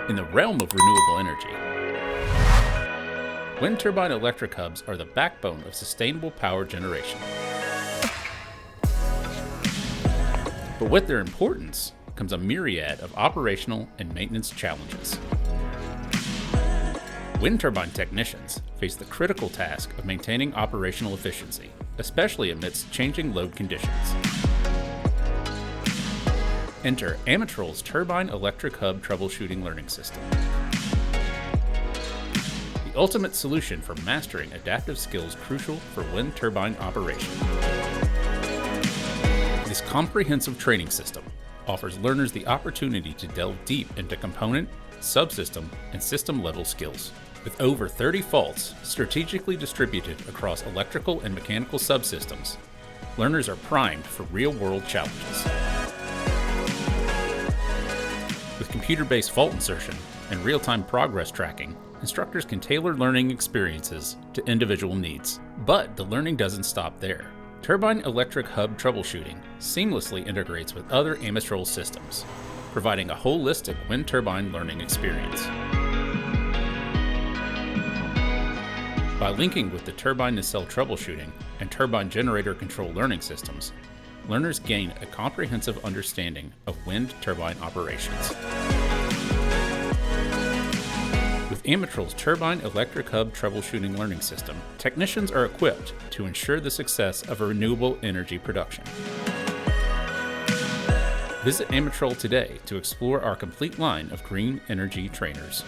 In the realm of renewable energy, wind turbine electric hubs are the backbone of sustainable power generation. But with their importance comes a myriad of operational and maintenance challenges. Wind turbine technicians face the critical task of maintaining operational efficiency, especially amidst changing load conditions. Enter Amatrol's Turbine Electric Hub Troubleshooting Learning System. The ultimate solution for mastering adaptive skills crucial for wind turbine operation. This comprehensive training system offers learners the opportunity to delve deep into component, subsystem, and system-level skills. With over 30 faults strategically distributed across electrical and mechanical subsystems, learners are primed for real-world challenges. With computer-based fault insertion and real-time progress tracking, instructors can tailor learning experiences to individual needs. But the learning doesn't stop there. Turbine Electric Hub Troubleshooting seamlessly integrates with other Amatrol systems, providing a holistic wind turbine learning experience. By linking with the turbine nacelle troubleshooting and turbine generator control learning systems, learners gain a comprehensive understanding of wind turbine operations. With Amatrol's Turbine Electric Hub Troubleshooting Learning System, technicians are equipped to ensure the success of a renewable energy production. Visit Amatrol today to explore our complete line of green energy trainers.